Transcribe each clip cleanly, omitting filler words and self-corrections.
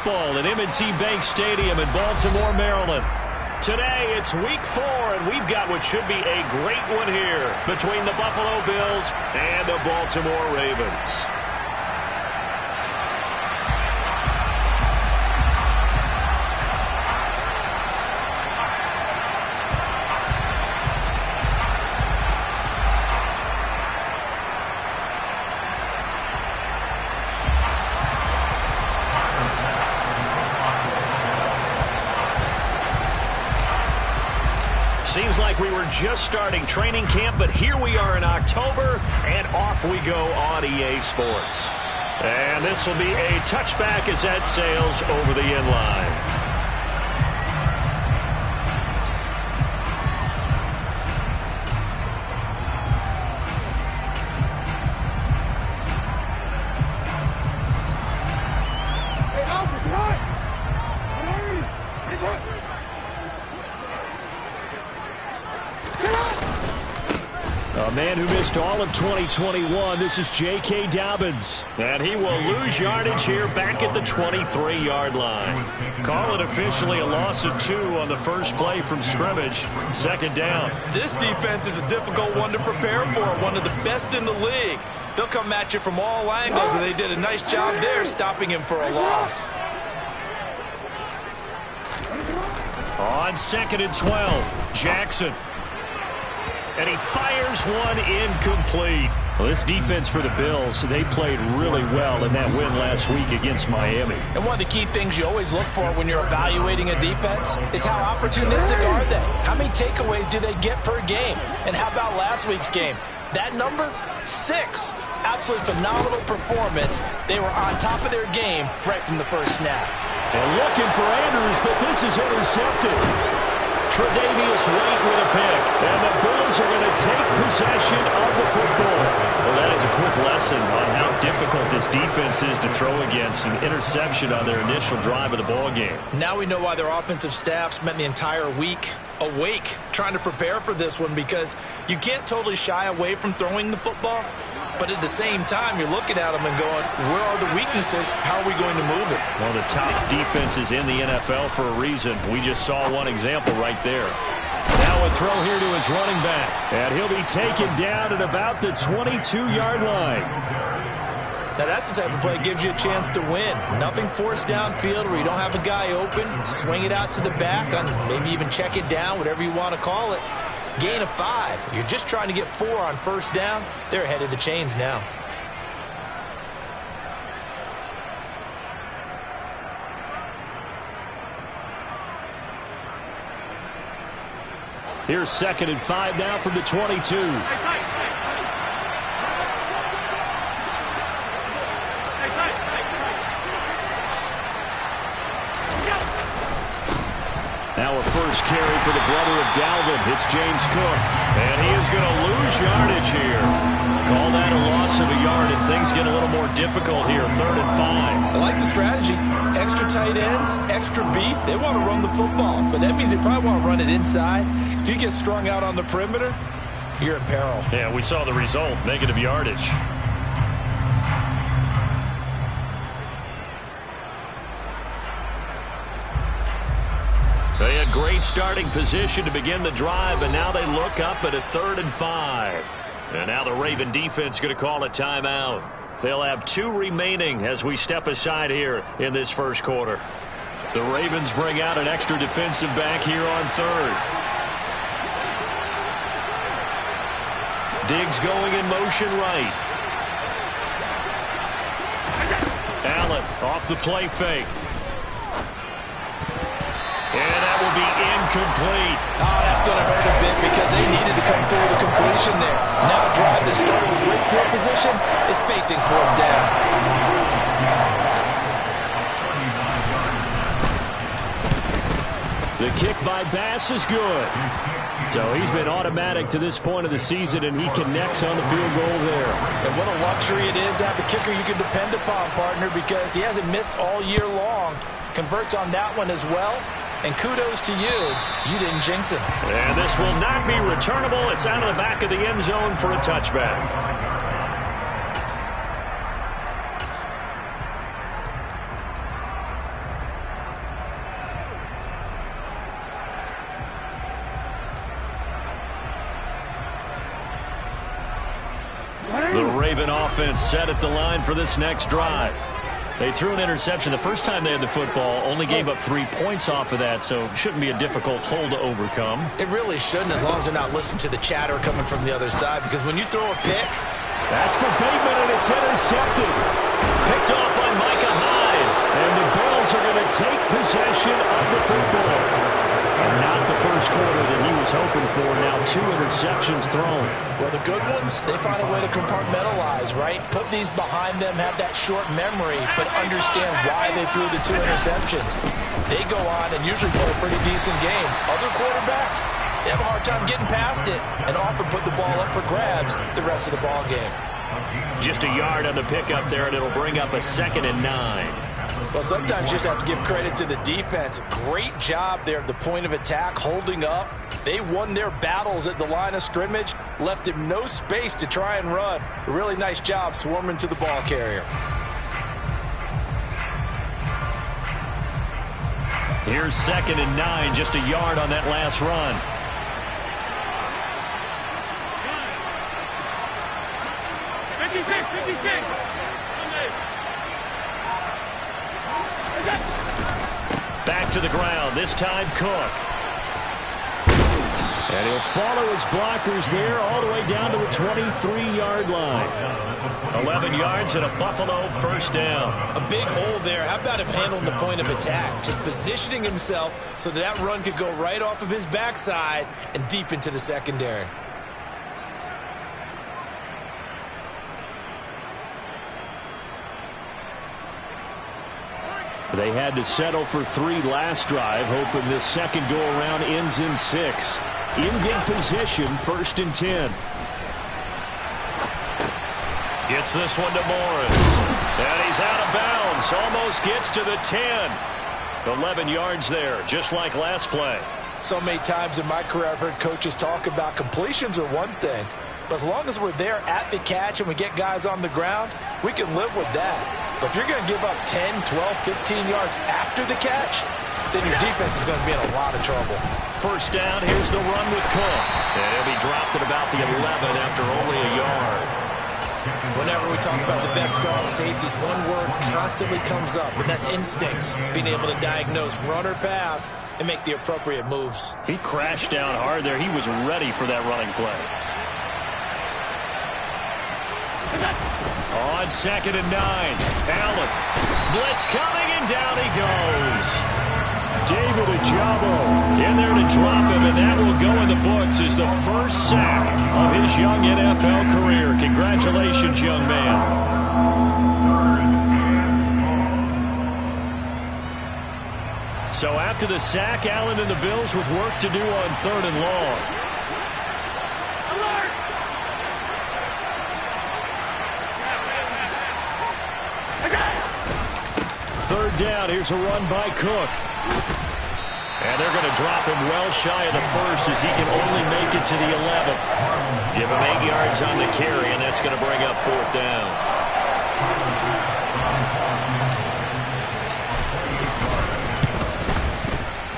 football at M&T Bank Stadium in Baltimore, Maryland. Today, it's week 4, and we've got what should be a great one here between the Buffalo Bills and the Baltimore Ravens. Seems like we were just starting training camp, but here we are in October, and off we go on EA Sports. And this will be a touchback as that sails over the end line. A man who missed all of 2021, this is J.K. Dobbins. And he will lose yardage here back at the 23-yard line. Call it officially a loss of 2 on the first play from scrimmage. Second down. This defense is a difficult one to prepare for, one of the best in the league. They'll come at you from all angles, and they did a nice job there stopping him for a loss. On 2nd and 12, Jackson. And he fires one incomplete. Well, this defense for the Bills, they played really well in that win last week against Miami. And one of the key things you always look for when you're evaluating a defense is how opportunistic are they? How many takeaways do they get per game? And how about last week's game? That number? 6. Absolutely phenomenal performance. They were on top of their game right from the first snap. And looking for Andrews, but this is intercepted. Tre'Davious White with a pick. And the Bills are going to take possession of the football. Well, that is a quick lesson on how difficult this defense is to throw against. An interception on their initial drive of the ball game. Now we know why their offensive staff spent the entire week awake trying to prepare for this one, because you can't totally shy away from throwing the football. But at the same time, you're looking at them and going, where are the weaknesses? How are we going to move it? One of the top defenses in the NFL for a reason. We just saw one example right there. Now a throw here to his running back. And he'll be taken down at about the 22-yard line. Now that's the type of play that gives you a chance to win. Nothing forced downfield where you don't have a guy open. Swing it out to the back, on maybe even check it down, whatever you want to call it. Gain of 5. You're just trying to get 4 on first down. They're ahead of the chains now. Here's 2nd and 5 now from the 22. Now a first carry for the brother of Dalvin. It's James Cook. And he is going to lose yardage here. Call that a loss of a yard, and things get a little more difficult here. 3rd and 5. I like the strategy. Extra tight ends, extra beef. They want to run the football, but that means they probably want to run it inside. If you get strung out on the perimeter, you're in peril. Yeah, we saw the result. Negative yardage. They had great starting position to begin the drive, and now they look up at a 3rd and 5. And now the Raven defense going to call a timeout. They'll have 2 remaining as we step aside here in this first quarter. The Ravens bring out an extra defensive back here on 3rd. Diggs going in motion right. Allen off the play fake. And that will be incomplete. Oh, that's going to hurt a bit because they needed to come through with a completion there. Now a drive that started with great field position is facing 4th down. The kick by Bass is good. So he's been automatic to this point of the season, and he connects on the field goal there. And what a luxury it is to have a kicker you can depend upon, partner, because he hasn't missed all year long. Converts on that one as well. And kudos to you. You didn't jinx it. And this will not be returnable. It's out of the back of the end zone for a touchback. The Raven offense set at the line for this next drive. They threw an interception the first time they had the football, only gave up 3 points off of that, so shouldn't be a difficult hole to overcome. It really shouldn't, as long as they're not listening to the chatter coming from the other side, because when you throw a pick, that's for Bateman, and it's intercepted. Picked off by Micah Hyde, and the Bills are going to take possession of the football. And not the first quarter that he was hoping for. Now 2 interceptions thrown. Well, the good ones, they find a way to compartmentalize, right? Put these behind them, have that short memory, but understand why they threw the 2 interceptions. They go on and usually play a pretty decent game. Other quarterbacks, they have a hard time getting past it and often put the ball up for grabs the rest of the ball game. Just a yard on the pickup there, and it'll bring up a 2nd and 9. Well, sometimes you just have to give credit to the defense. Great job there at the point of attack, holding up. They won their battles at the line of scrimmage, left him no space to try and run. A really nice job swarming to the ball carrier. Here's 2nd and 9, just a yard on that last run. Back to the ground, this time Cook. And he'll follow his blockers there all the way down to the 23-yard line. 11 yards and a Buffalo first down. A big hole there. How about him handling the point of attack? Just positioning himself so that run could go right off of his backside and deep into the secondary. They had to settle for 3 last drive, hoping this second go-around ends in 6. In good position, 1st and 10. Gets this one to Morris. And he's out of bounds. Almost gets to the 10. 11 yards there, just like last play. So many times in my career I've heard coaches talk about completions are one thing, but as long as we're there at the catch and we get guys on the ground, we can live with that. But if you're going to give up 10, 12, 15 yards after the catch, then your defense is going to be in a lot of trouble. First down, here's the run with Cook. And he'll be dropped at about the 11 after only a yard. Whenever we talk about the best strong safeties, one word constantly comes up, and that's instincts. Being able to diagnose run or pass and make the appropriate moves. He crashed down hard there. He was ready for that running play. On 2nd and 9, Allen. Blitz coming, and down he goes. David Ojabo in there to drop him, and that will go in the books as the first sack of his young NFL career. Congratulations, young man. So after the sack, Allen and the Bills with work to do on 3rd and long. Third down, here's a run by Cook. And they're going to drop him well shy of the first as he can only make it to the 11. Give him 8 yards on the carry, and that's going to bring up 4th down.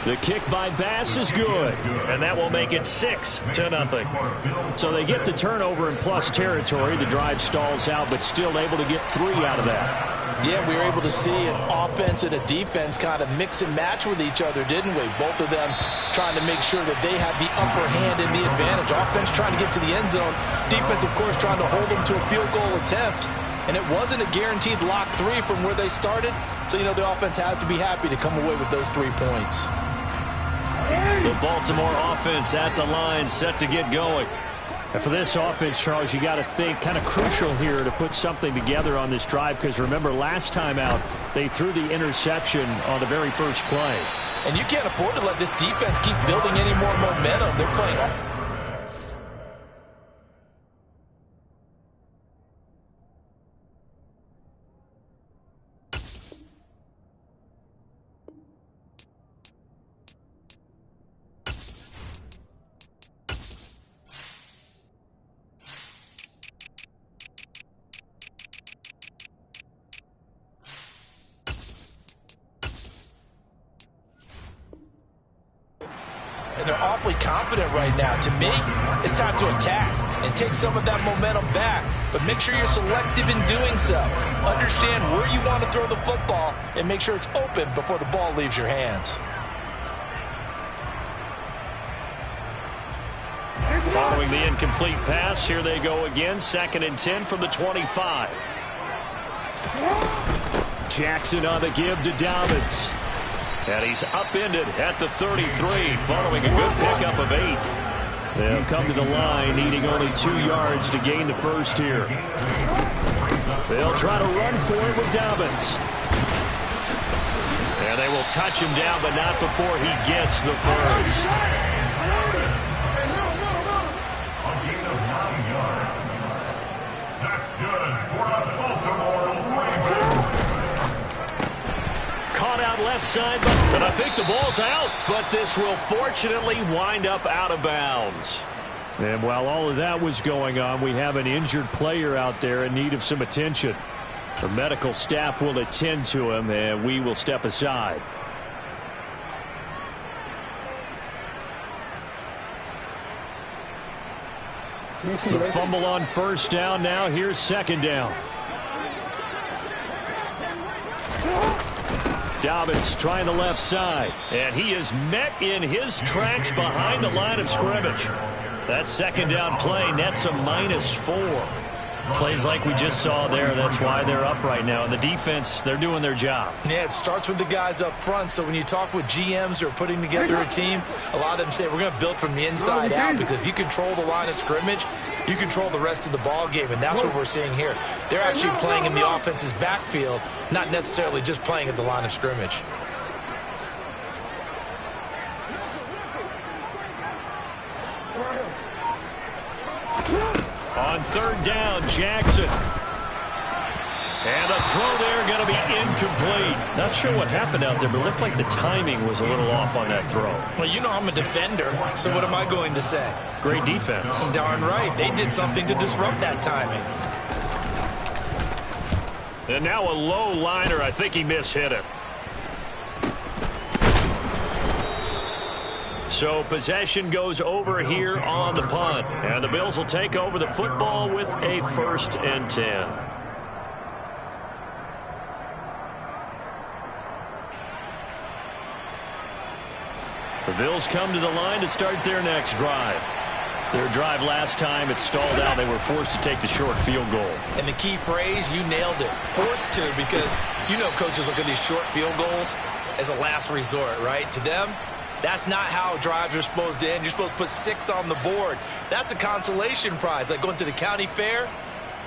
The kick by Bass is good, and that will make it 6-0. So they get the turnover in plus territory. The drive stalls out, but still able to get 3 out of that. Yeah, we were able to see an offense and a defense kind of mix and match with each other, didn't we? Both of them trying to make sure that they have the upper hand and the advantage. Offense trying to get to the end zone. Defense, of course, trying to hold them to a field goal attempt. And it wasn't a guaranteed lock 3 from where they started. So, you know, the offense has to be happy to come away with those 3 points. The Baltimore offense at the line, set to get going. And for this offense, Charles, you got to think kind of crucial here to put something together on this drive, because remember last time out they threw the interception on the very first play. And you can't afford to let this defense keep building any more momentum. They're playing. They're awfully confident right now. To me, it's time to attack and take some of that momentum back. but make sure you're selective in doing so. Understand where you want to throw the football and make sure it's open before the ball leaves your hands. Following the incomplete pass, here they go again. 2nd and 10 from the 25. Jackson on the give to Dobbins. And he's upended at the 33, following a good pickup of 8. They'll come to the line, needing only 2 yards to gain the first here. They'll try to run for it with Dobbins. And they will touch him down, but not before he gets the first. Caught out left side, but I think the ball's out. But this will fortunately wind up out of bounds. And while all of that was going on, we have an injured player out there in need of some attention. The medical staff will attend to him, and we will step aside. The fumble on first down. Now here's 2nd down. Dobbins trying the left side, and he is met in his tracks behind the line of scrimmage. That 2nd down play nets a -4. Plays like we just saw there, that's why they're up right now. And the defense, they're doing their job. Yeah, it starts with the guys up front. So when you talk with GMs who are putting together a team, a lot of them say we're going to build from the inside out, because if you control the line of scrimmage, you control the rest of the ball game, and that's what we're seeing here. They're actually playing in the offense's backfield, not necessarily just playing at the line of scrimmage. On 3rd down, Jackson. And a throw there going to be incomplete. Not sure what happened out there, but it looked like the timing was a little off on that throw. Well, you know I'm a defender, so what am I going to say? Great defense. Darn right. They did something to disrupt that timing. And now a low liner. I think he mishit it. So possession goes over here on the punt. And the Bills will take over the football with a 1st and 10. The Bills come to the line to start their next drive. Their drive last time, it stalled out. They were forced to take the short field goal. And the key phrase, you nailed it. Forced to, because you know coaches look at these short field goals as a last resort, right? To them, that's not how drives are supposed to end. You're supposed to put 6 on the board. That's a consolation prize. Like going to the county fair,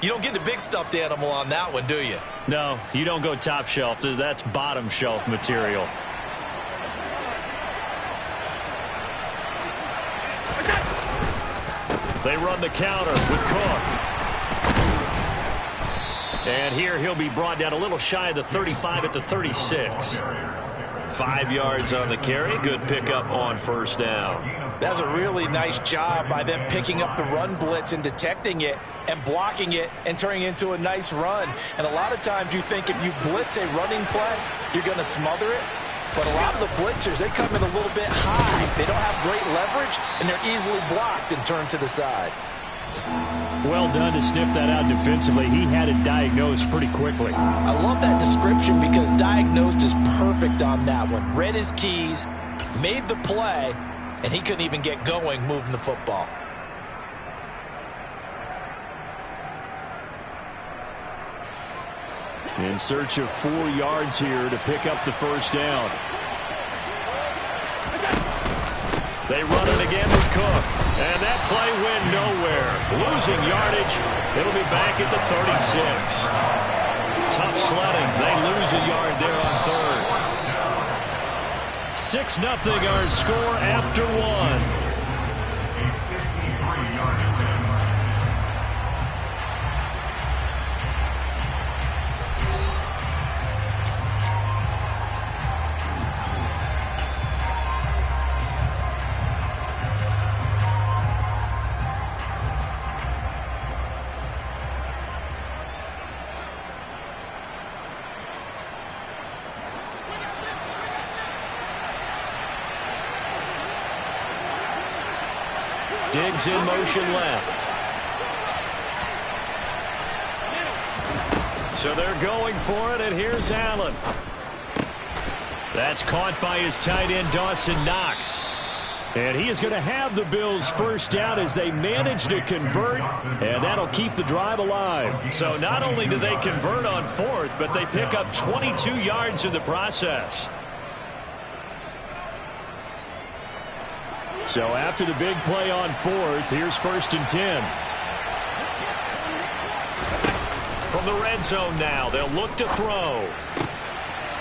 you don't get the big stuffed animal on that one, do you? No, you don't go top shelf. That's bottom shelf material. They run the counter with Cook. And here he'll be brought down a little shy of the 35 at the 36. 5 yards on the carry. Good pickup on 1st down. That's a really nice job by them picking up the run blitz and detecting it and blocking it and turning it into a nice run. And a lot of times you think if you blitz a running play, you're going to smother it. But a lot of the blitzers, they come in a little bit high. They don't have great leverage, and they're easily blocked and turned to the side. Well done to sniff that out defensively. He had it diagnosed pretty quickly. I love that description because diagnosed is perfect on that one. Read his keys, made the play, and he couldn't even get going moving the football. In search of 4 yards here to pick up the 1st down. They run it again with Cook. And that play went nowhere. Losing yardage. It'll be back at the 36. Tough sledding. They lose a yard there on 3rd. 6-0 our score after 1. Diggs in motion left. So they're going for it, and here's Allen. That's caught by his tight end, Dawson Knox. And he is going to have the Bills first down as they manage to convert, and that'll keep the drive alive. So not only do they convert on fourth, but they pick up 22 yards in the process. So after the big play on fourth, here's 1st and 10. From the red zone now, they'll look to throw.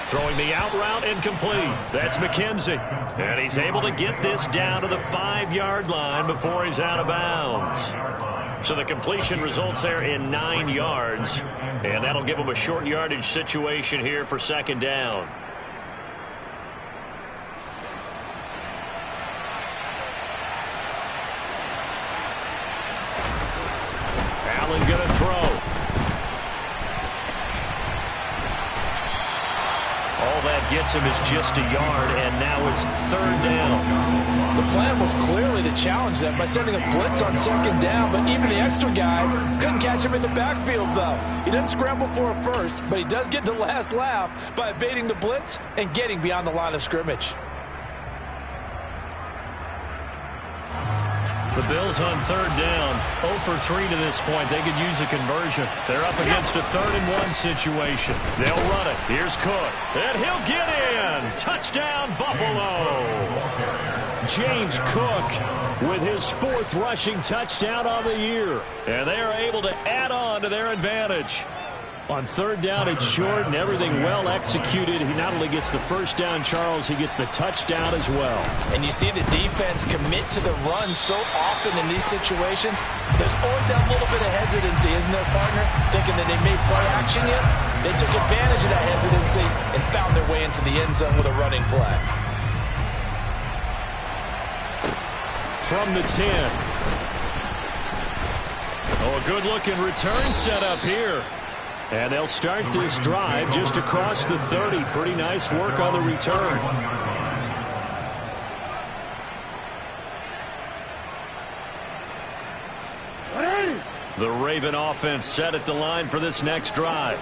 Throwing the out route incomplete. That's McKenzie. And he's able to get this down to the 5-yard line before he's out of bounds. So the completion results there in 9 yards. And that'll give him a short yardage situation here for 2nd down. Allen going to throw. All that gets him is just a yard, and now it's 3rd down. The plan was clearly to challenge them by sending a blitz on 2nd down, but even the extra guys couldn't catch him in the backfield, though. He doesn't scramble for a first, but he does get the last laugh by evading the blitz and getting beyond the line of scrimmage. The Bills on 3rd down, 0 for 3 to this point. They could use a conversion. They're up against a 3rd and 1 situation. They'll run it. Here's Cook. And he'll get in. Touchdown, Buffalo. James Cook with his 4th rushing touchdown on the year. And they are able to add on to their advantage. On 3rd down, it's short and everything well executed. He not only gets the first down, Charles, he gets the touchdown as well. And you see the defense commit to the run so often in these situations. There's always that little bit of hesitancy, isn't there, partner? Thinking that they may play action yet. They took advantage of that hesitancy and found their way into the end zone with a running play. From the 10. Oh, a good-looking return set up here. And they'll start this drive just across the 30. Pretty nice work on the return. The Raven offense set at the line for this next drive.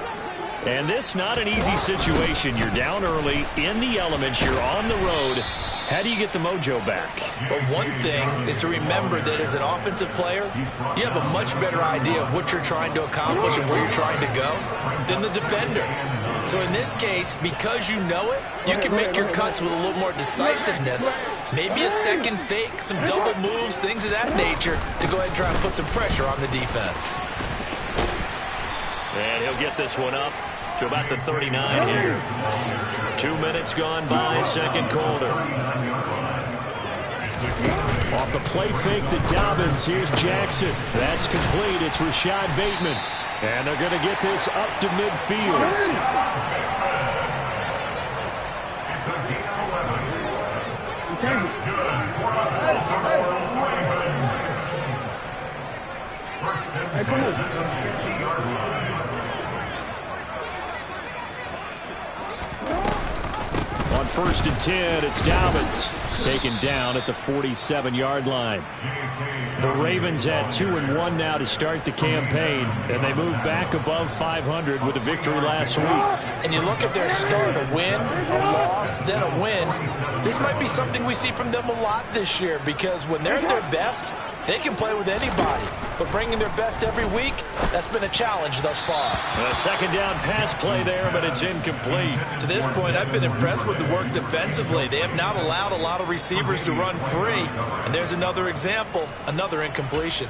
And this not an easy situation. You're down early, in the elements, you're on the road. How do you get the mojo back? Well, one thing is to remember that as an offensive player, you have a much better idea of what you're trying to accomplish and where you're trying to go than the defender. So in this case, because you know it, you can make your cuts with a little more decisiveness. Maybe a second fake, some double moves, things of that nature to go ahead and try and put some pressure on the defense. And he'll get this one up to about the 39 here. 2 minutes gone by, 2nd quarter. Off the play fake to Dobbins. Here's Jackson. That's complete. It's Rashad Bateman. And they're going to get this up to midfield. On 1st and 10, it's Dobbins. Taken down at the 47-yard line. The Ravens at 2-1 now to start the campaign, and they move back above 500 with a victory last week. And you look at their start, a win, a loss, then a win. This might be something we see from them a lot this year, because when they're at their best, they can play with anybody. But bringing their best every week, that's been a challenge thus far. A 2nd down pass play there, but it's incomplete. To this point, I've been impressed with the work defensively. They have not allowed a lot of receivers to run free. And there's another example, another incompletion.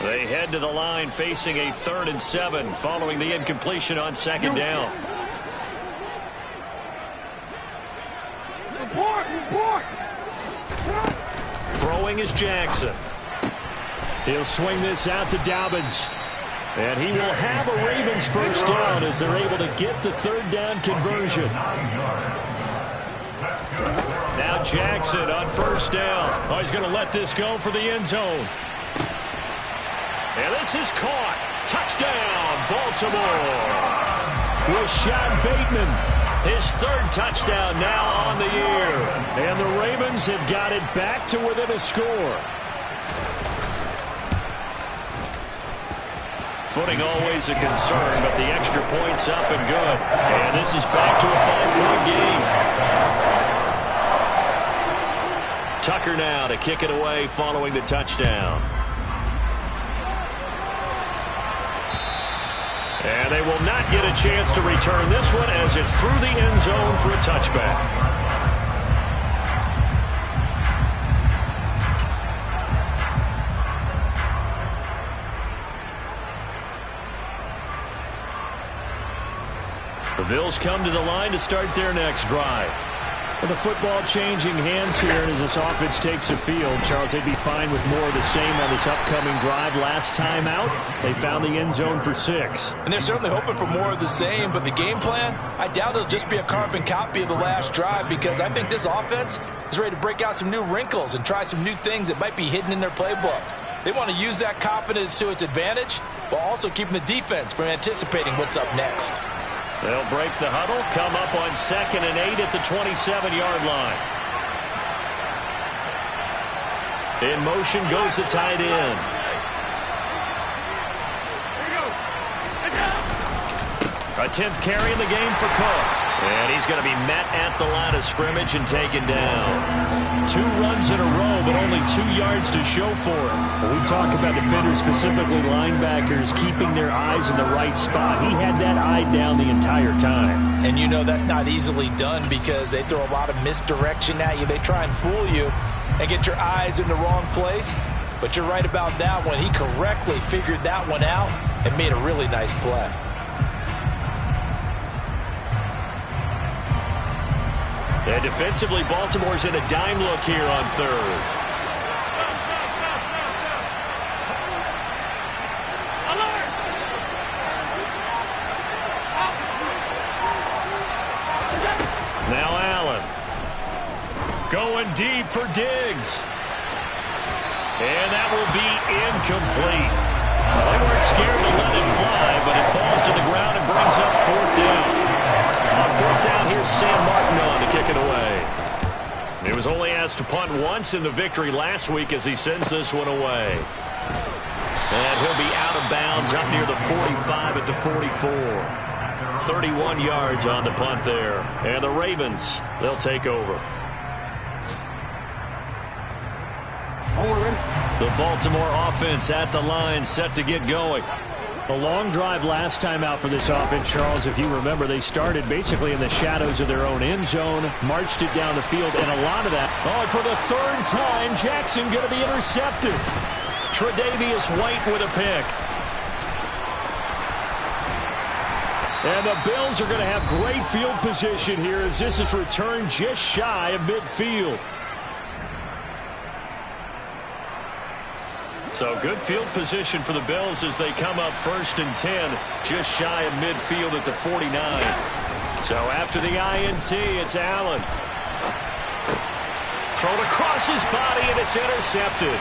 They head to the line facing a 3rd and 7 following the incompletion on 2nd down. Throwing is Jackson. He'll swing this out to Dobbins. And he will have a Ravens first down as they're able to get the 3rd down conversion. Now Jackson on 1st down. Oh, he's going to let this go for the end zone. And this is caught. Touchdown, Baltimore. Rashad Bateman His third touchdown now on the year. And the Ravens have got it back to within a score. Footing always a concern, but the extra point's up and good. And this is back to a 5-point game. Tucker now to kick it away following the touchdown. And they will not get a chance to return this one as it's through the end zone for a touchback. The Bills come to the line to start their next drive. With the football changing hands here as this offense takes the field, Charles, they'd be fine with more of the same on this upcoming drive. Last time out, they found the end zone for 6. And they're certainly hoping for more of the same, but the game plan, I doubt it'll just be a carbon copy of the last drive because I think this offense is ready to break out some new wrinkles and try some new things that might be hidden in their playbook. They want to use that confidence to its advantage while also keeping the defense from anticipating what's up next. They'll break the huddle, come up on 2nd and 8 at the 27-yard line. In motion goes the tight end. A 10th carry in the game for Cook. And he's going to be met at the line of scrimmage and taken down. 2 runs in a row, but only 2 yards to show for it. When we talk about defenders, specifically linebackers, keeping their eyes in the right spot. He had that eye down the entire time. And you know that's not easily done because they throw a lot of misdirection at you. They try and fool you and get your eyes in the wrong place. But you're right about that one. He correctly figured that one out and made a really nice play. And defensively, Baltimore's in a dime look here on 3rd. Now Allen. Going deep for Diggs. And that will be incomplete. They weren't scared to let it fly, but it falls to the ground and brings up 4th down. On 4th down, here's Sam Martin on to kick it away. He was only asked to punt once in the victory last week as he sends this one away. And he'll be out of bounds up near the 45 at the 44. 31 yards on the punt there. And the Ravens, they'll take over. The Baltimore offense at the line set to get going. A long drive last time out for this offense, Charles. If you remember, they started basically in the shadows of their own end zone, marched it down the field, and a lot of that. Oh, and for the 3rd time, Jackson going to be intercepted. Tre'Davious White with a pick. And the Bills are going to have great field position here as this is returned just shy of midfield. So good field position for the Bills as they come up 1st and 10, just shy of midfield at the 49. So after the INT, it's Allen. Thrown across his body, and it's intercepted.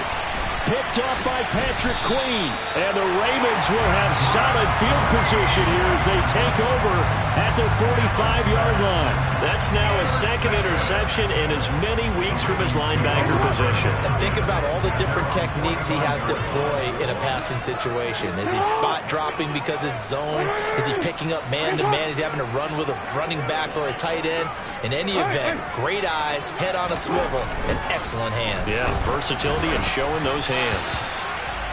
Picked off by Patrick Queen. And the Ravens will have solid field position here as they take over at their 45-yard line. That's now his 2nd interception in as many weeks from his linebacker position. And think about all the different techniques he has to employ in a passing situation. Is he spot dropping because it's zone? Is he picking up man-to-man? Is he having to run with a running back or a tight end? In any event, great eyes, head on a swivel, and excellent hands. Yeah, versatility and showing those hands.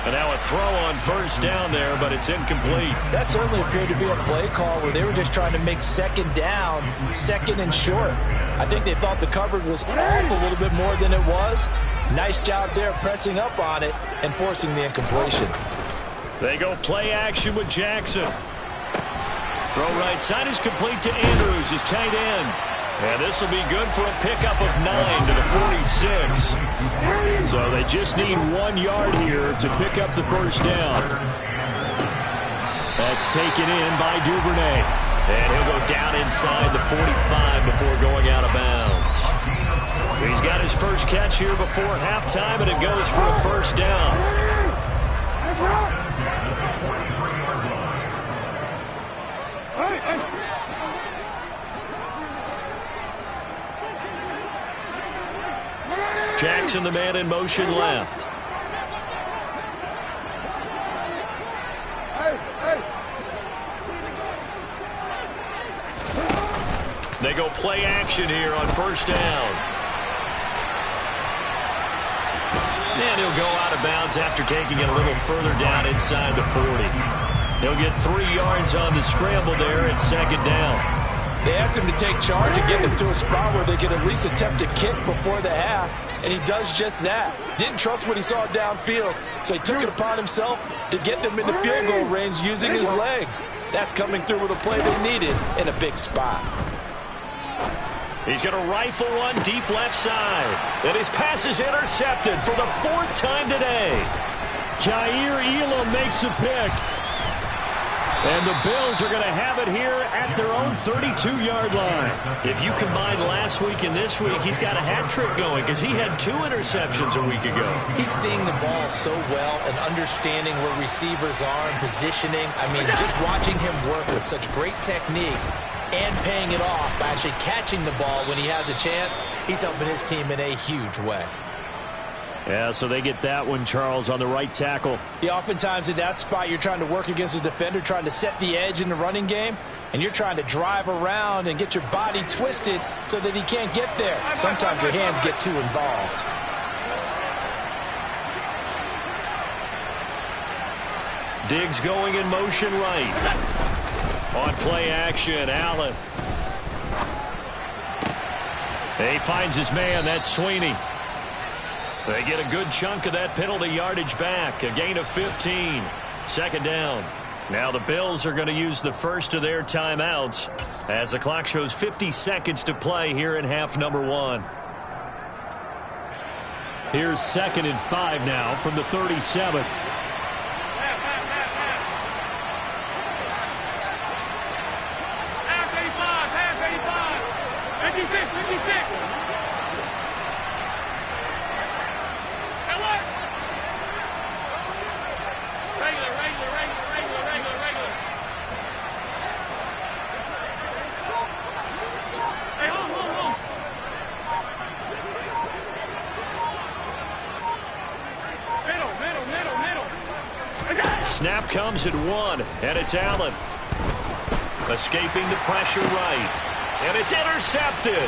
And now a throw on 1st down there, but it's incomplete. That certainly appeared to be a play call where they were just trying to make 2nd down, 2nd and short. I think they thought the coverage was off a little bit more than it was. Nice job there pressing up on it and forcing the incompletion. They go play action with Jackson. Throw right side is complete to Andrews, his tight end. And this will be good for a pickup of 9 to the 46. So they just need 1 yard here to pick up the 1st down. That's taken in by Duvernay. And he'll go down inside the 45 before going out of bounds. He's got his first catch here before halftime, and it goes for a 1st down. mixing the man in motion left. They go play action here on first down. And he'll go out of bounds after taking it a little further down inside the 40. He'll get 3 yards on the scramble there at second down. They asked him to take charge and get them to a spot where they could at least attempt a kick before the half, and he does just that. Didn't trust what he saw downfield, so he took it upon himself to get them into field goal range using his legs. That's coming through with a play they needed in a big spot. He's going to rifle one deep left side. And his pass is intercepted for the 4th time today. Jair Elam makes a pick. And the Bills are going to have it here at their own 32-yard line. If you combine last week and this week, he's got a hat trick going because he had 2 interceptions a week ago. He's seeing the ball so well and understanding where receivers are and positioning. I mean, just watching him work with such great technique and paying it off by actually catching the ball when he has a chance, he's helping his team in a huge way. Yeah, so they get that one, Charles, on the right tackle. Yeah, oftentimes in that spot, you're trying to work against a defender, trying to set the edge in the running game, and you're trying to drive around and get your body twisted so that he can't get there. Sometimes your hands get too involved. Diggs going in motion right. On play action, Allen. He finds his man. That's Sweeney. They get a good chunk of that penalty yardage back. A gain of 15. Second down. Now the Bills are going to use the first of their timeouts as the clock shows 50 seconds to play here in half number 1. Here's 2nd and 5 now from the 37. Snap comes at 1, and it's Allen. Escaping the pressure right. And it's intercepted.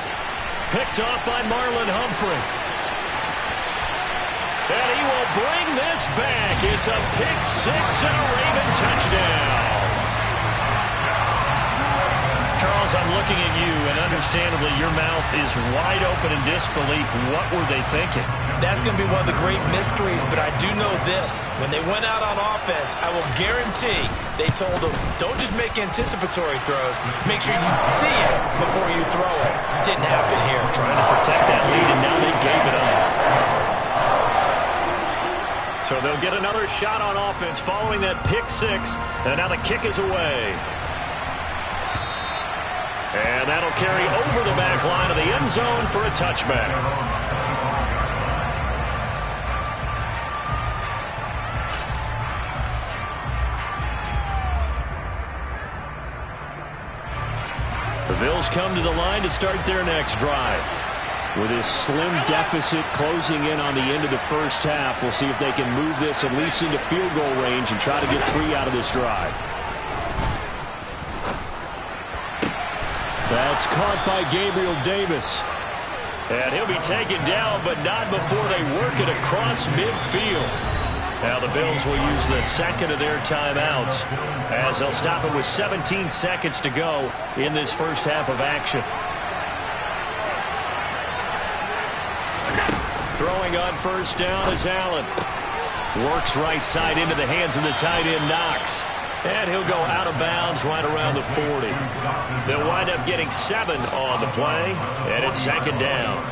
Picked off by Marlon Humphrey. And he will bring this back. It's a pick 6 and a Raven touchdown. Charles, I'm looking at you, and understandably your mouth is wide open in disbelief. What were they thinking? That's going to be one of the great mysteries, but I do know this. When they went out on offense, I will guarantee they told them, don't just make anticipatory throws. Make sure you see it before you throw it. Didn't happen here. Trying to protect that lead, and now they gave it up. So they'll get another shot on offense following that pick 6, and now the kick is away. And that'll carry over the back line of the end zone for a touchback. The Bills come to the line to start their next drive. With this slim deficit closing in on the end of the first half, we'll see if they can move this at least into field goal range and try to get 3 out of this drive. That's caught by Gabriel Davis. And he'll be taken down, but not before they work it across midfield. Now the Bills will use the second of their timeouts as they'll stop it with 17 seconds to go in this first half of action. Throwing on first down is Allen. Works right side into the hands of the tight end Knox. And he'll go out of bounds right around the 40. They'll wind up getting 7 on the play, and it's second down.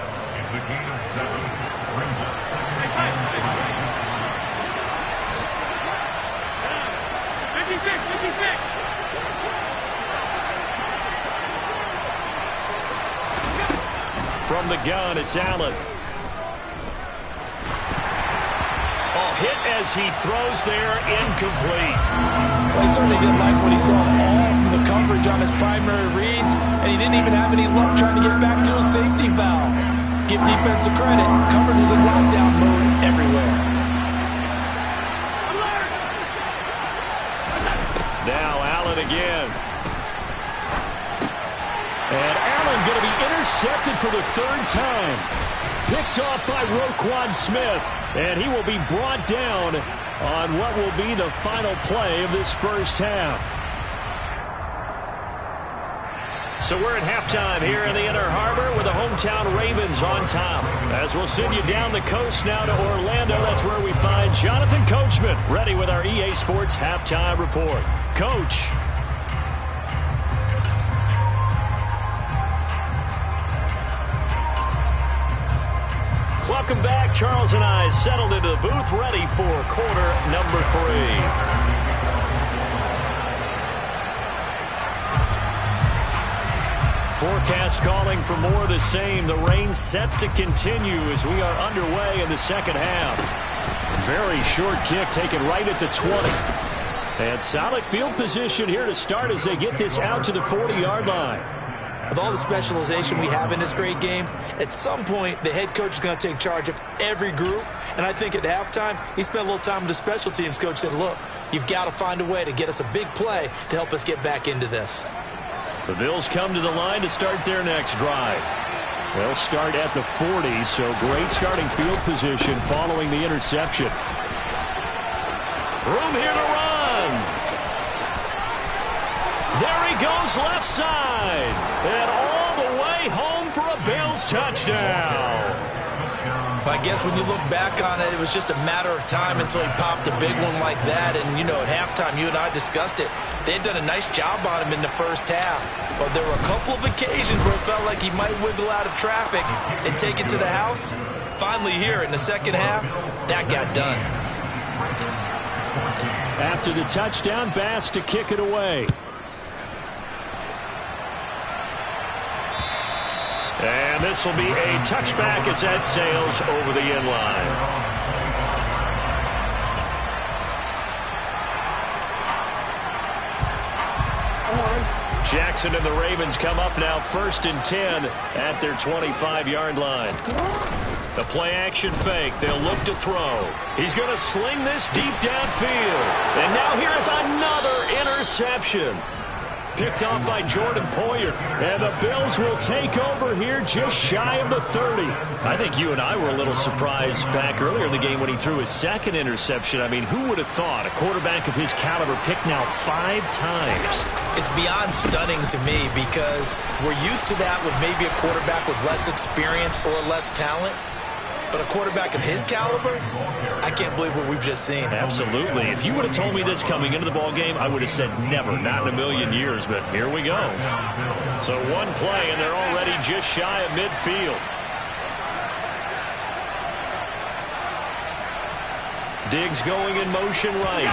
From the gun, it's Allen. Hit as he throws there, incomplete. Well, he certainly didn't like what he saw all from the coverage on his primary reads, and he didn't even have any luck trying to get back to his safety valve. give defense the credit. Coverage is in lockdown mode everywhere. Now Allen again. And Allen going to be intercepted for the third time. Picked off by Roquan Smith. And he will be brought down on what will be the final play of this first half. So we're at halftime here in the Inner Harbor with the hometown Ravens on top. As we'll send you down the coast now to Orlando, that's where we find Jonathan Coachman ready with our EA Sports halftime report. Coach. Welcome back. Charles and I settled into the booth ready for quarter number 3. Forecast calling for more of the same. The rain set to continue as we are underway in the second half. Very short kick taken right at the 20. And solid field position here to start as they get this out to the 40-yard line. With all the specialization we have in this great game, at some point the head coach is going to take charge of every group. And I think at halftime, he spent a little time with the special teams coach, said, look, you've got to find a way to get us a big play to help us get back into this. The Bills come to the line to start their next drive. They'll start at the 40, so great starting field position following the interception. Room here to run. There he goes left side. And all the way home for a Bills touchdown. I guess when you look back on it, it was just a matter of time until he popped a big one like that. And, you know, at halftime, you and I discussed it. They had done a nice job on him in the first half. But there were a couple of occasions where it felt like he might wiggle out of traffic and take it to the house. Finally here in the second half, that got done. After the touchdown, Bass to kick it away. And this will be a touchback as that sails over the end line. Jackson and the Ravens come up now 1st and 10 at their 25-yard line. The play action fake. They'll look to throw. He's going to sling this deep downfield. And now here is another interception. Picked off by Jordan Poyer. And the Bills will take over here just shy of the 30. I think you and I were a little surprised back earlier in the game when he threw his second interception. I mean, who would have thought a quarterback of his caliber picked now 5 times? It's beyond stunning to me because we're used to that with maybe a quarterback with less experience or less talent. But a quarterback of his caliber, I can't believe what we've just seen. Absolutely. If you would have told me this coming into the ball game, I would have said never, not in a million years. But here we go. So one play, and they're already just shy of midfield. Diggs going in motion right.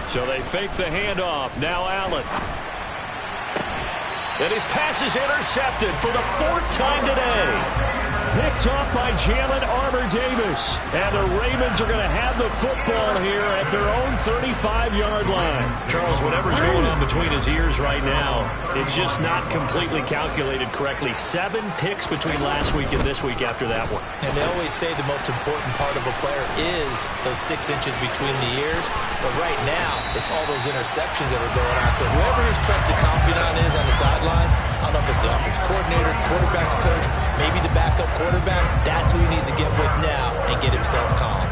So they fake the handoff. Now Allen. And his pass is intercepted for the 4th time today. Picked off by Jalen Armour-Davis. And the Ravens are going to have the football here at their own 35-yard line. Charles, whatever's going on between his ears right now, it's just not completely calculated correctly. 7 picks between last week and this week after that one. And they always say the most important part of a player is those 6 inches between the ears. But right now, it's all those interceptions that are going on. So whoever his trusted confidant is on the sidelines, I don't know if it's the offense coordinator, the quarterback's coach, maybe the backup quarterback, that's who he needs to get with now and get himself calm.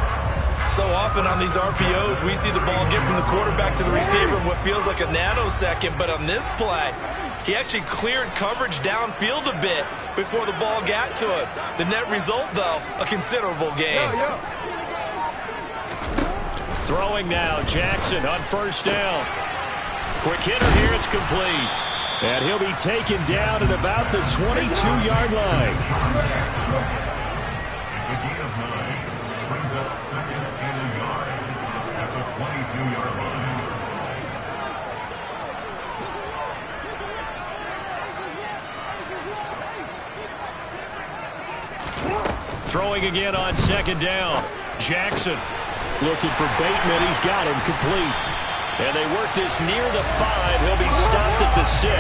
So often on these RPOs, we see the ball get from the quarterback to the receiver in what feels like a nanosecond. But on this play, he actually cleared coverage downfield a bit before the ball got to him. The net result, though, a considerable gain. Throwing now, Jackson on 1st down. Quick hitter here, it's complete. And he'll be taken down at about the 22-yard line. It's a gain of 9. Brings up 2nd and a yard at the 22-yard line. Throwing again on 2nd down. Jackson looking for Bateman. He's got him complete. And they work this near the 5. He'll be stopped at the 6.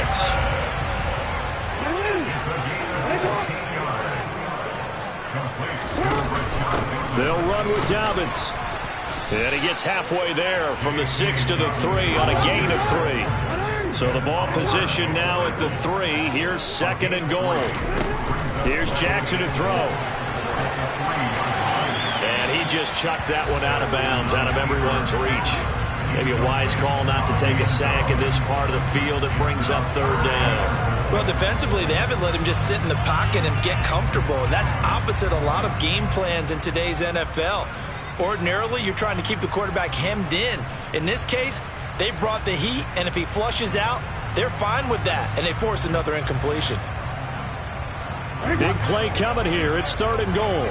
They'll run with Dobbins. And he gets halfway there from the 6 to the 3 on a gain of 3. So the ball position now at the 3. Here's 2nd and goal. Here's Jackson to throw. And he just chucked that one out of bounds, out of everyone's reach. Maybe a wise call not to take a sack in this part of the field. It brings up 3rd down. Well, defensively, they haven't let him just sit in the pocket and get comfortable. And that's opposite a lot of game plans in today's NFL. Ordinarily, you're trying to keep the quarterback hemmed in. In this case, they brought the heat, and if he flushes out, they're fine with that, and they force another incompletion. Big play coming here. It's 3rd and goal.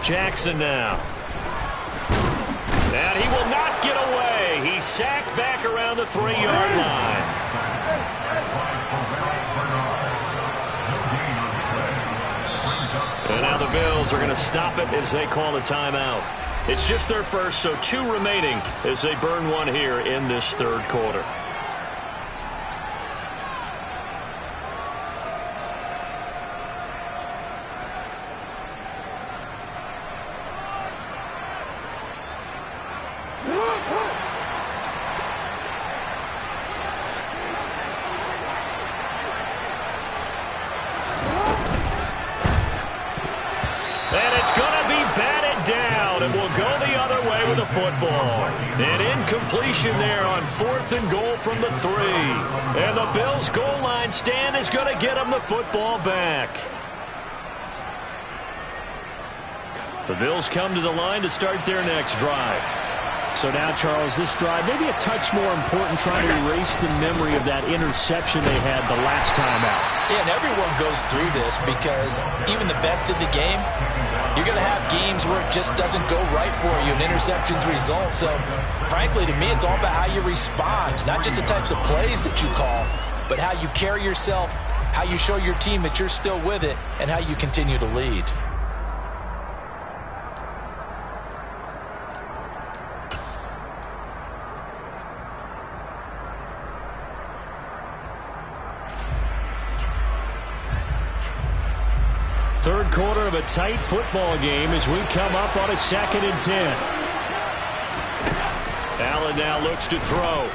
Jackson now. And he will not get away. He's sacked back around the 3-yard line. And now the Bills are going to stop it as they call a timeout. It's just their first, so 2 remaining as they burn one here in this 3rd quarter. Football. An incompletion there on 4th and goal from the 3. And the Bills' goal line stand is going to get them the football back. The Bills come to the line to start their next drive. So now, Charles, this drive maybe a touch more important, trying to erase the memory of that interception they had the last time out. Yeah, and everyone goes through this because even the best in the game, you're going to have games where it just doesn't go right for you, and interceptions result. So, frankly, to me, it's all about how you respond, not just the types of plays that you call, but how you carry yourself, how you show your team that you're still with it, and how you continue to lead. Third quarter of a tight football game as we come up on a 2nd and 10. Allen now looks to throw.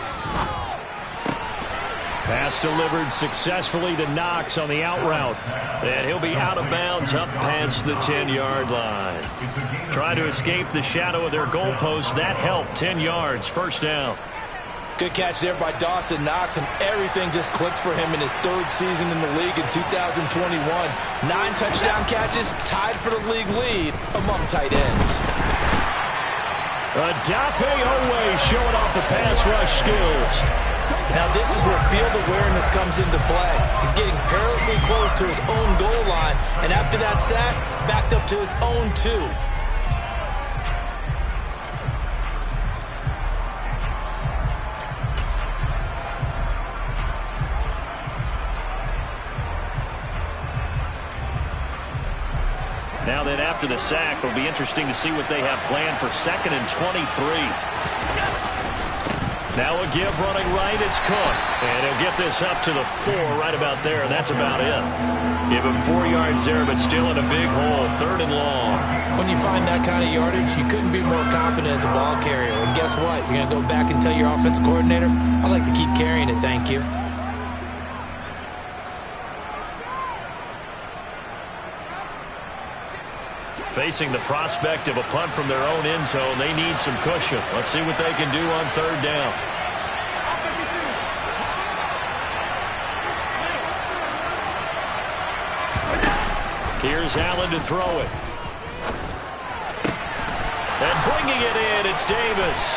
Pass delivered successfully to Knox on the out route. And he'll be out of bounds up past the 10-yard line. Trying to escape the shadow of their goalpost. That helped. 10 yards. First down. Good catch there by Dawson Knox, and everything just clicked for him in his 3rd season in the league in 2021. 9 touchdown catches, tied for the league lead among tight ends. Odafe Oweh showing off the pass rush skills. Now this is where field awareness comes into play. He's getting perilously close to his own goal line, and after that sack, backed up to his own 2. Now then, after the sack, it'll be interesting to see what they have planned for 2nd and 23. Now a give running right, it's Cook. And he'll get this up to the 4 right about there, and that's about it. Give him 4 yards there, but still in a big hole, 3rd and long. When you find that kind of yardage, you couldn't be more confident as a ball carrier. And guess what? You're going to go back and tell your offensive coordinator, I'd like to keep carrying it, thank you. Facing the prospect of a punt from their own end zone, they need some cushion. Let's see what they can do on 3rd down. Here's Allen to throw it. And bringing it in, it's Davis.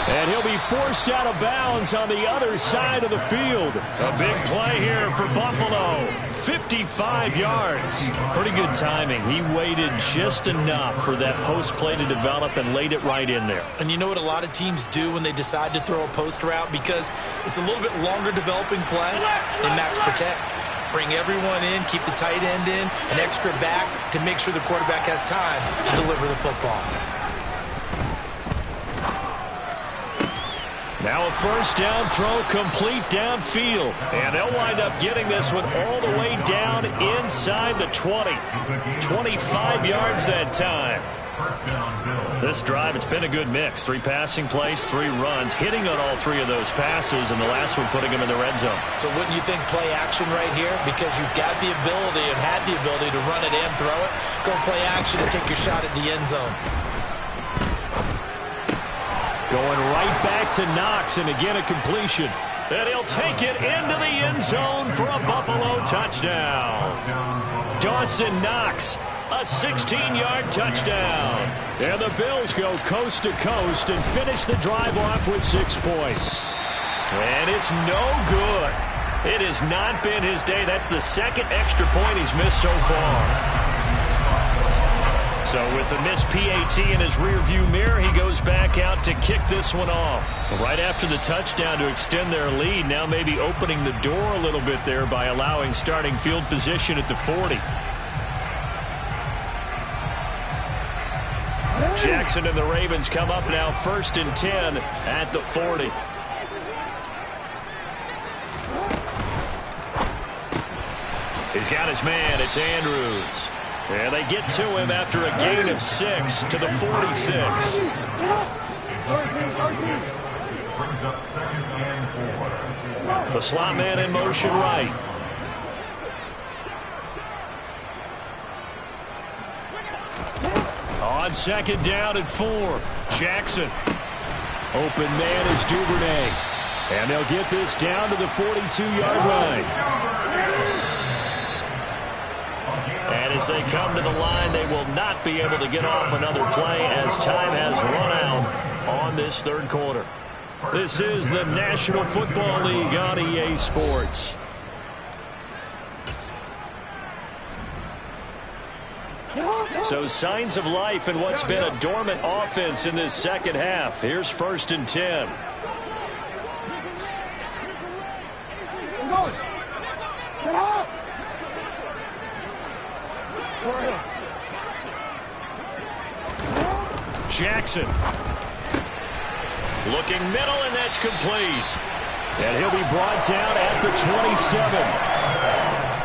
And he'll be forced out of bounds on the other side of the field. A big play here for Buffalo. 55 yards. Pretty good timing. He waited just enough for that post play to develop and laid it right in there. And you know what a lot of teams do when they decide to throw a post route? Because it's a little bit longer developing play, they max protect. Bring everyone in, keep the tight end in, an extra back to make sure the quarterback has time to deliver the football. Now a first down throw complete downfield. And they'll wind up getting this one all the way down inside the 20. 25 yards that time. This drive, it's been a good mix. 3 passing plays, 3 runs, hitting on all 3 of those passes, and the last one putting them in the red zone. So wouldn't you think play action right here? Because you've got the ability and had the ability to run it and throw it. Go play action and take your shot at the end zone. Going right back to Knox, and again a completion. And he'll take it into the end zone for a Buffalo touchdown. Dawson Knox, a 16-yard touchdown. And the Bills go coast to coast and finish the drive off with 6 points. And it's no good. It has not been his day. That's the second extra point he's missed so far. So with the missed PAT in his rearview mirror, he goes back out to kick this one off. Right after the touchdown to extend their lead, now maybe opening the door a little bit there by allowing starting field position at the 40. Jackson and the Ravens come up now 1st and 10 at the 40. He's got his man. It's Andrews. And they get to him after a gain of 6 to the 46. The slot man in motion right. On 2nd down at 4. Jackson. Open man is Duvernay. And they'll get this down to the 42-yard line. And as they come to the line, they will not be able to get off another play as time has run out on this 3rd quarter. This is the National Football League on EA Sports. So signs of life in what's been a dormant offense in this second half. Here's 1st and 10. Jackson. Looking middle, and that's complete. And he'll be brought down at the 27.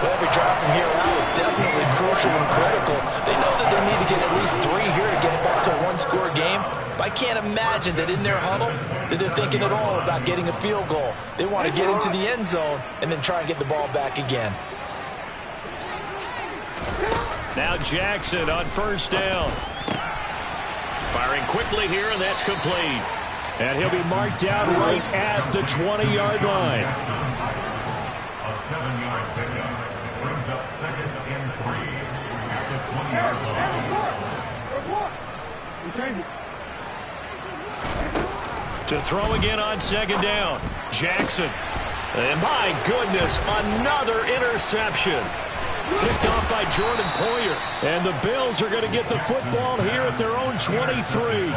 Well, every drive from here out is definitely crucial and critical. They know that they need to get at least 3 here to get it back to a 1-score game. But I can't imagine that in their huddle that they're thinking at all about getting a field goal. They want to get into the end zone and then try and get the ball back again. Now Jackson on 1st down. Firing quickly here, and that's complete. And he'll be marked down right at the 20-yard line. A 7-yard pickup. It brings up 2nd and 3 at the 20-yard line. To throw again on 2nd down. Jackson. And my goodness, another interception. Picked off by Jordan Poyer. And the Bills are going to get the football here at their own 23.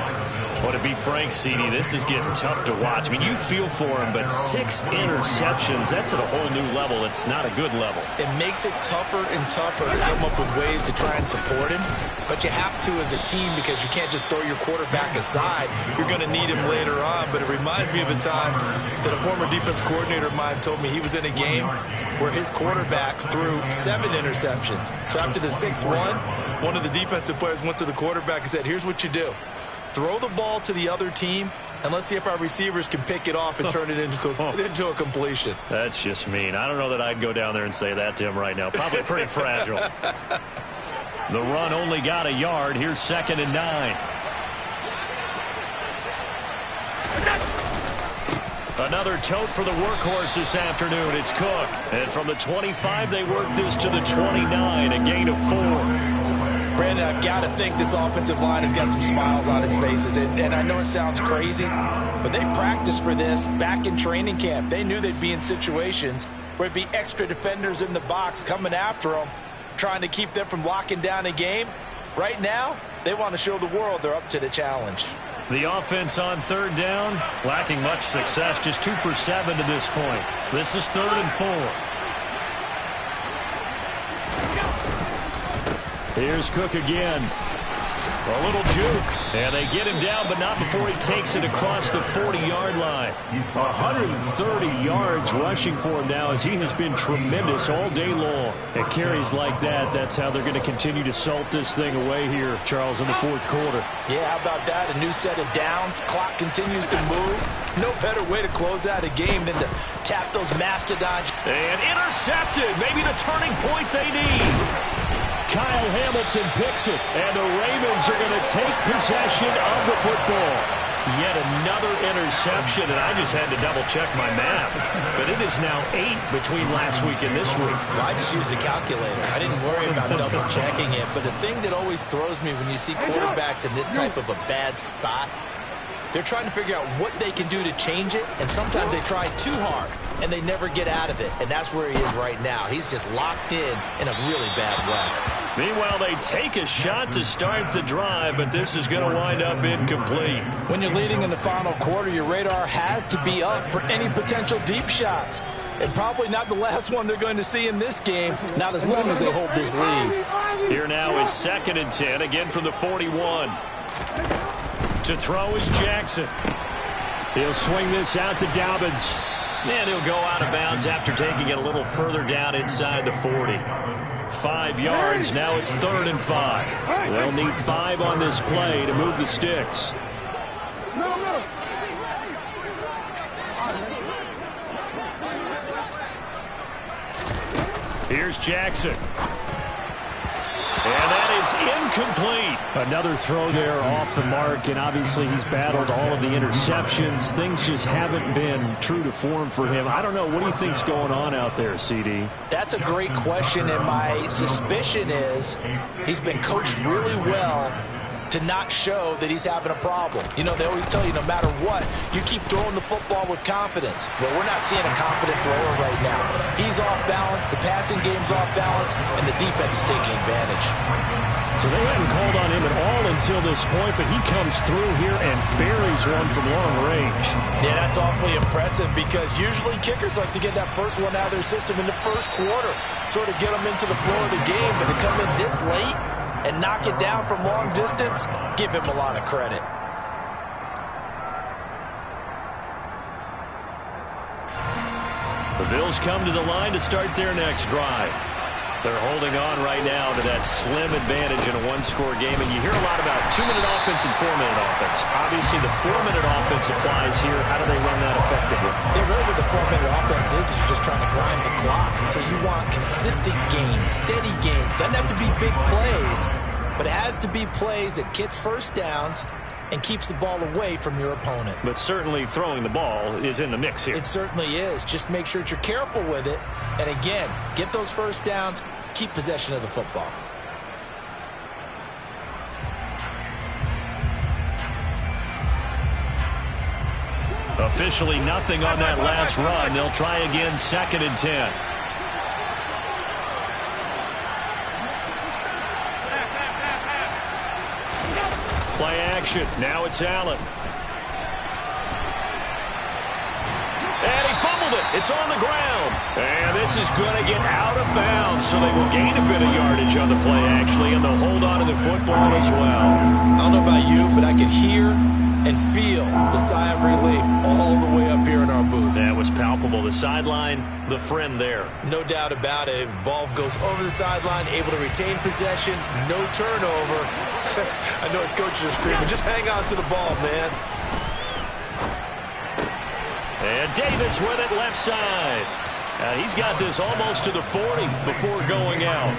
Well, to be frank, CD, this is getting tough to watch. I mean, you feel for him, but 6 interceptions, that's at a whole new level. It's not a good level. It makes it tougher and tougher to come up with ways to try and support him. But you have to as a team because you can't just throw your quarterback aside. You're going to need him later on. But it reminds me of a time that a former defense coordinator of mine told me he was in a game where his quarterback threw 7 interceptions. So after the 6th one of the defensive players went to the quarterback and said, here's what you do. Throw the ball to the other team, and let's see if our receivers can pick it off and turn it into a completion. That's just mean. I don't know that I'd go down there and say that to him right now. Probably pretty fragile. The run only got a yard. Here's 2nd and 9. Another tote for the workhorse this afternoon. It's Cook. And from the 25, they work this to the 29, a gain of 4. Brandon, I've got to think this offensive line has got some smiles on its faces. And I know it sounds crazy, but they practiced for this back in training camp. They knew they'd be in situations where it'd be extra defenders in the box coming after them, trying to keep them from locking down a game. Right now, they want to show the world they're up to the challenge. The offense on 3rd down, lacking much success, just 2 for 7 to this point. This is 3rd and 4. Here's Cook again. A little juke. And they get him down, but not before he takes it across the 40-yard line. 130 yards rushing for him now as he has been tremendous all day long. At carries like that, that's how they're going to continue to salt this thing away here, Charles, in the fourth quarter. Yeah, how about that? A new set of downs. Clock continues to move. No better way to close out a game than to tap those mastodons. And intercepted. Maybe the turning point they need. Kyle Hamilton picks it, and the Ravens are going to take possession of the football. Yet another interception, and I just had to double-check my math. But it is now 8 between last week and this week. Well, I just used a calculator. I didn't worry about double-checking it. But the thing that always throws me when you see quarterbacks in this type of a bad spot, they're trying to figure out what they can do to change it, and sometimes they try too hard, and they never get out of it. And that's where he is right now. He's just locked in a really bad way. Meanwhile, they take a shot to start the drive, but this is going to wind up incomplete. When you're leading in the final quarter, your radar has to be up for any potential deep shots. And probably not the last one they're going to see in this game, not as long as they hold this lead. Here now is 2nd and 10, again from the 41. To throw is Jackson. He'll swing this out to Dobbins. And he'll go out of bounds after taking it a little further down inside the 40. 5 yards. Now it's 3rd and 5. They'll need 5 on this play to move the sticks. Here's Jackson. And that is incomplete. Another throw there off the mark, and obviously he's battled all of the interceptions. Things just haven't been true to form for him. I don't know. What do you think's going on out there, CD? That's a great question, and my suspicion is he's been coached really well to not show that he's having a problem. You know, they always tell you no matter what, you keep throwing the football with confidence. Well, we're not seeing a confident thrower right now. He's off balance, the passing game's off balance, and the defense is taking advantage. So they hadn't called on him at all until this point, but he comes through here and buries one from long range. Yeah, that's awfully impressive because usually kickers like to get that first one out of their system in the first quarter, sort of get them into the flow of the game, but to come in this late and knock it down from long distance, give him a lot of credit. The Bills come to the line to start their next drive. They're holding on right now to that slim advantage in a one-score game, and you hear a lot about 2-minute offense and 4-minute offense. Obviously, the 4-minute offense applies here. How do they run that effectively? Yeah, really what the 4-minute offense is you're just trying to grind the clock. So you want consistent gains, steady gains. Doesn't have to be big plays, but it has to be plays that gets first downs and keeps the ball away from your opponent. But certainly throwing the ball is in the mix here. It certainly is. Just make sure that you're careful with it. And again, get those first downs, keep possession of the football. Officially nothing on that last run. They'll try again, 2nd and 10. Play action. Now it's Allen. And he fumbled it. It's on the ground. And this is going to get out of bounds, so they will gain a bit of yardage on the play, actually, and they'll hold on to the football as well. I don't know about you, but I could hear and feel the sigh of relief all the way up here in our booth. That was palpable. The sideline, the friend there. No doubt about it. Ball goes over the sideline, able to retain possession, no turnover. I know his coaches are screaming, just hang on to the ball, man. And Davis with it left side. He's got this almost to the 40 before going out.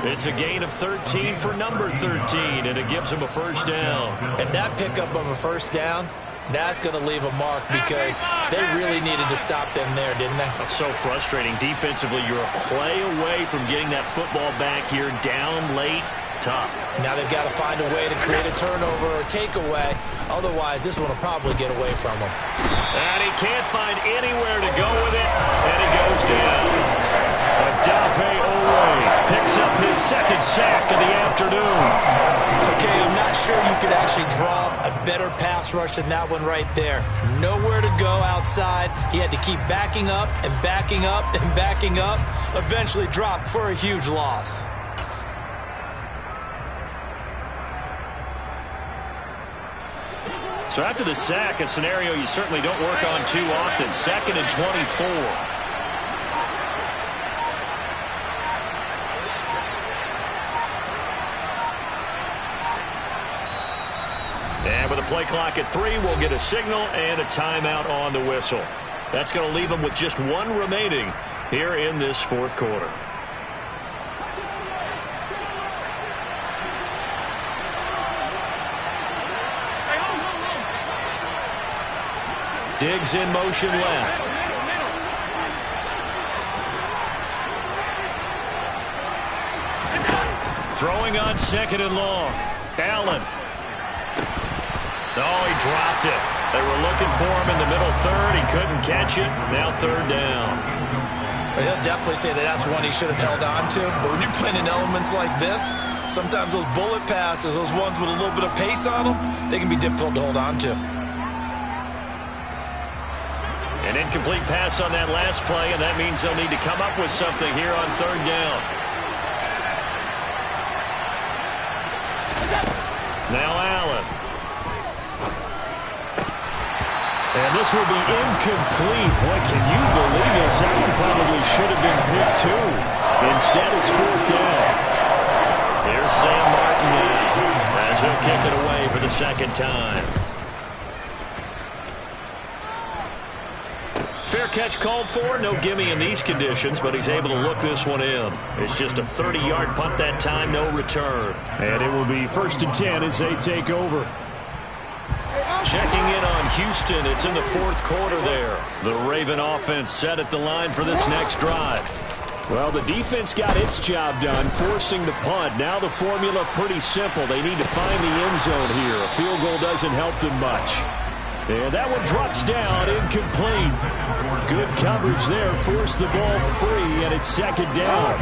It's a gain of 13 for number 13, and it gives him a first down. And that pickup of a first down, that's going to leave a mark because they really needed to stop them there, didn't they? So frustrating. Defensively, you're a play away from getting that football back here, down late. Tough. Now they've got to find a way to create a turnover or takeaway. Otherwise, this one will probably get away from them. And he can't find anywhere to go with it, and he goes down. Adave Owe picks up his 2nd sack of the afternoon. Okay, I'm not sure you could actually draw a better pass rush than that one right there. Nowhere to go outside. He had to keep backing up and backing up and backing up. Eventually dropped for a huge loss. So after the sack, a scenario you certainly don't work on too often. 2nd and 24. And with a play clock at 3, we'll get a signal and a timeout on the whistle. That's going to leave them with just 1 remaining here in this 4th quarter. Diggs in motion left. Throwing on 2nd and long. Allen. Oh, he dropped it. They were looking for him in the middle 3rd. He couldn't catch it. Now 3rd down. Well, he'll definitely say that that's one he should have held on to. But when you're playing in elements like this, sometimes those bullet passes, those ones with a little bit of pace on them, they can be difficult to hold on to. An incomplete pass on that last play, and that means they'll need to come up with something here on 3rd down. Now Allen. And this will be incomplete. Boy, can you believe this? That one probably should have been picked too. Instead, it's 4th down. There's Sam Martin now, as he'll kick it away for the 2nd time. Fair catch called for. No gimme in these conditions, but he's able to look this one in. It's just a 30-yard punt that time, no return. And it will be 1st and 10 as they take over. Checking in on Houston. It's in the 4th quarter there. The Raven offense set at the line for this next drive. Well, the defense got its job done, forcing the punt. Now the formula pretty simple. They need to find the end zone here. A field goal doesn't help them much. And that one drops down, incomplete. Good coverage there, forced the ball free, and it's 2nd down.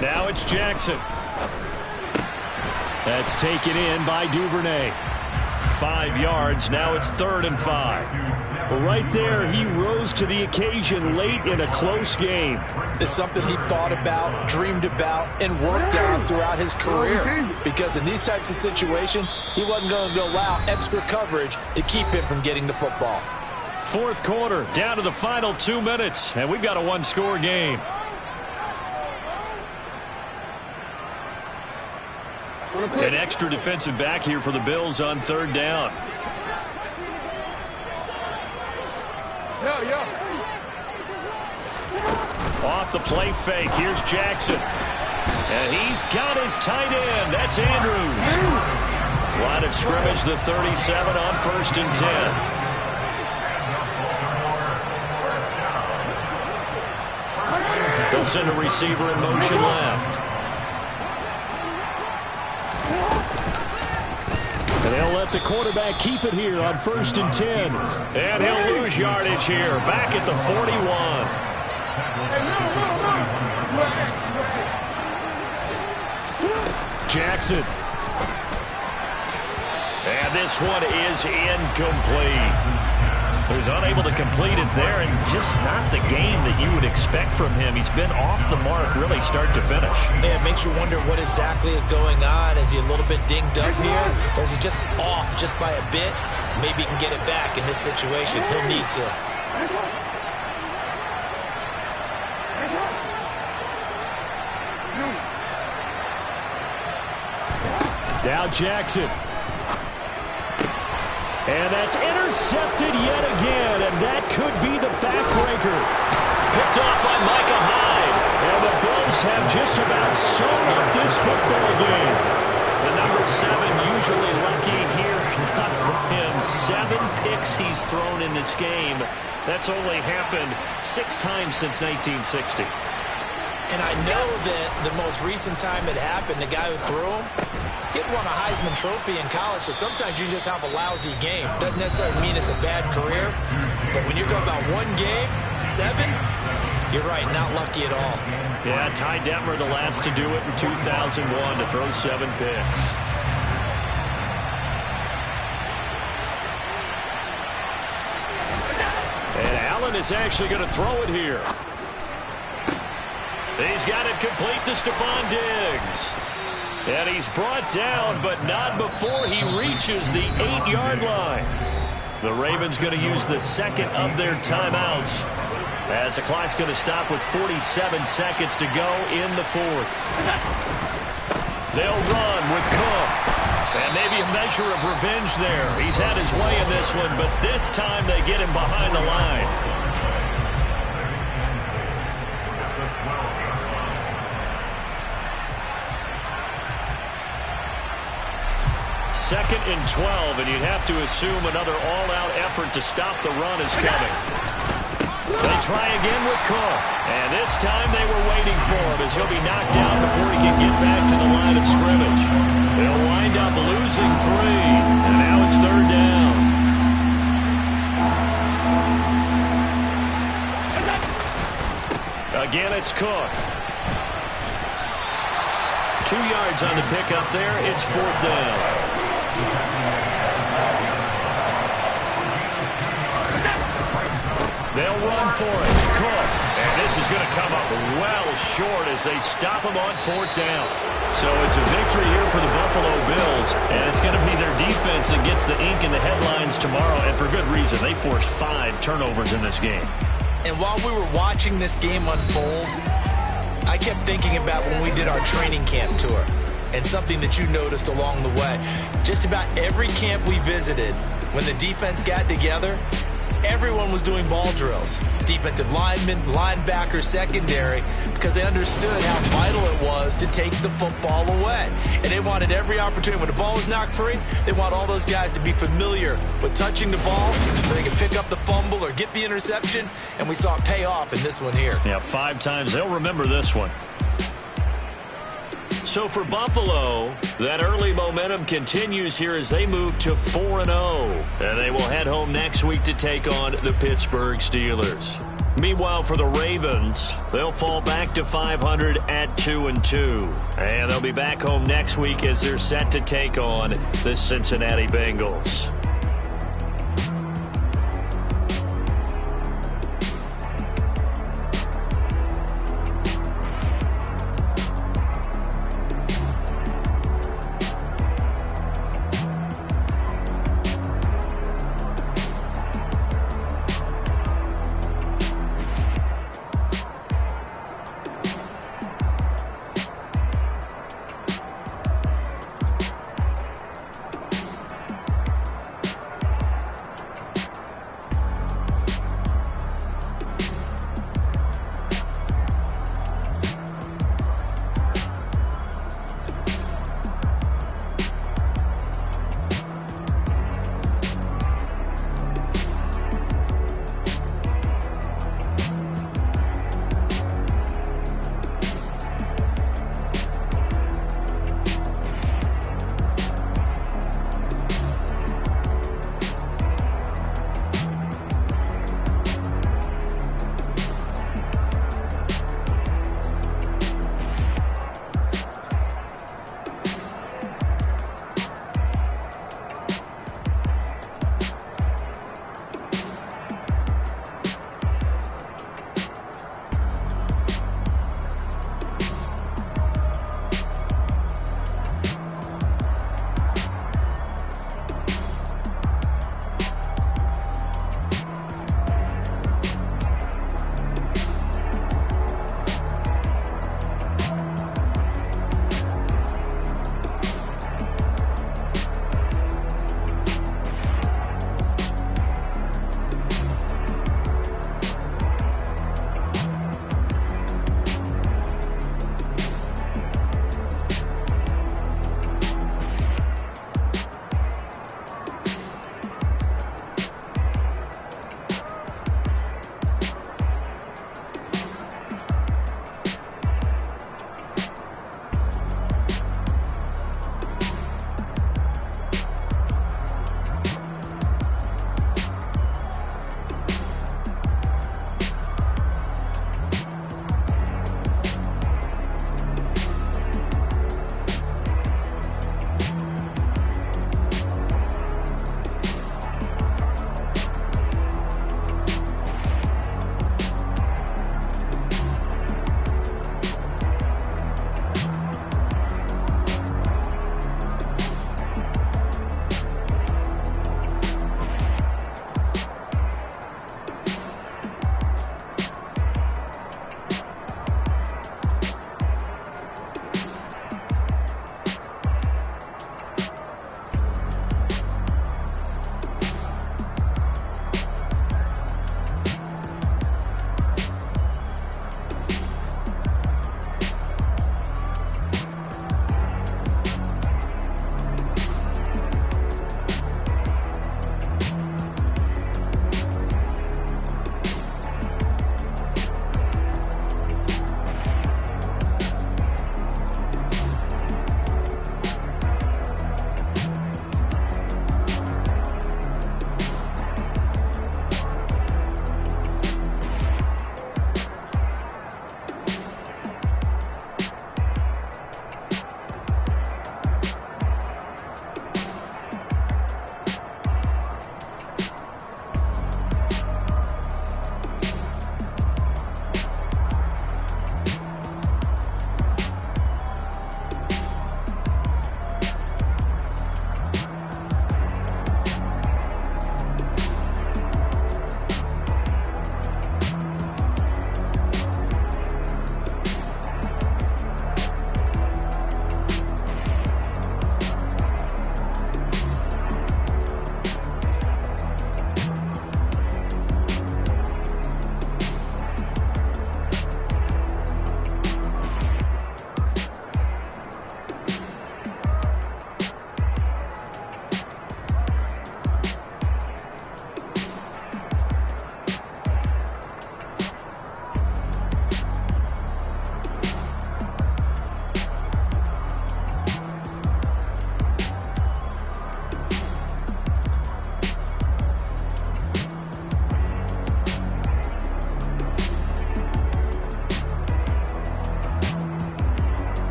Now it's Jackson. That's taken in by Duvernay. 5 yards, now it's 3rd and 5. Well, right there, he rose to the occasion late in a close game. It's something he thought about, dreamed about, and worked on throughout his career. Because in these types of situations, he wasn't going to allow extra coverage to keep him from getting the football. 4th quarter, down to the final 2 minutes, and we've got a 1-score game. An extra defensive back here for the Bills on 3rd down. Off the play fake, here's Jackson. And he's got his tight end. That's Andrews. Line of scrimmage, the 37 on 1st and 10. They'll send a receiver in motion left. And they'll let the quarterback keep it here on 1st and 10. And he'll lose yardage here, back at the 41. Jackson. And this one is incomplete. He was unable to complete it there, and just not the game that you would expect from him. He's been off the mark really start to finish. Yeah, it makes you wonder what exactly is going on. Is he a little bit dinged up here, or is he just off just by a bit? Maybe he can get it back in this situation. He'll need to. Now Jackson. And that's intercepted yet again, and that could be the backbreaker. Picked off by Micah Hyde. And the Bills have just about sewn up this football game. The number 7 usually lucky here. Not for him. 7 picks he's thrown in this game. That's only happened 6 times since 1960. And I know that the most recent time it happened, the guy who threw him, he had won a Heisman Trophy in college, so sometimes you just have a lousy game. Doesn't necessarily mean it's a bad career, but when you're talking about one game, 7, you're right, not lucky at all. Yeah, Ty Detmer the last to do it in 2001 to throw 7 picks. And Allen is actually going to throw it here. He's got it complete to Stephon Diggs. And he's brought down, but not before he reaches the 8-yard line. The Ravens going to use the second of their timeouts, as the clock's going to stop with 47 seconds to go in the fourth. They'll run with Cook. And maybe a measure of revenge there. He's had his way in this one, but this time they get him behind the line. Second and 12, and you'd have to assume another all-out effort to stop the run is coming. They try again with Cook, and this time they were waiting for him as he'll be knocked down before he can get back to the line of scrimmage. They'll wind up losing 3, and now it's third down. Again, it's Cook. 2 yards on the pickup there. It's fourth down. They'll run for it. Cook. And this is going to come up well short as they stop him on fourth down. So it's a victory here for the Buffalo Bills, and it's going to be their defense that gets the ink in the headlines tomorrow, and for good reason. They forced 5 turnovers in this game. And while we were watching this game unfold, I kept thinking about when we did our training camp tour, and something that you noticed along the way. Just about every camp we visited, when the defense got together, everyone was doing ball drills. Defensive linemen, linebackers, secondary, because they understood how vital it was to take the football away. And they wanted every opportunity. When the ball was knocked free, they want all those guys to be familiar with touching the ball so they can pick up the fumble or get the interception. And we saw it pay off in this one here. Yeah, 5 times. They'll remember this one. So for Buffalo, that early momentum continues here as they move to 4-0. And they will head home next week to take on the Pittsburgh Steelers. Meanwhile, for the Ravens, they'll fall back to 500 at 2-2. And they'll be back home next week as they're set to take on the Cincinnati Bengals.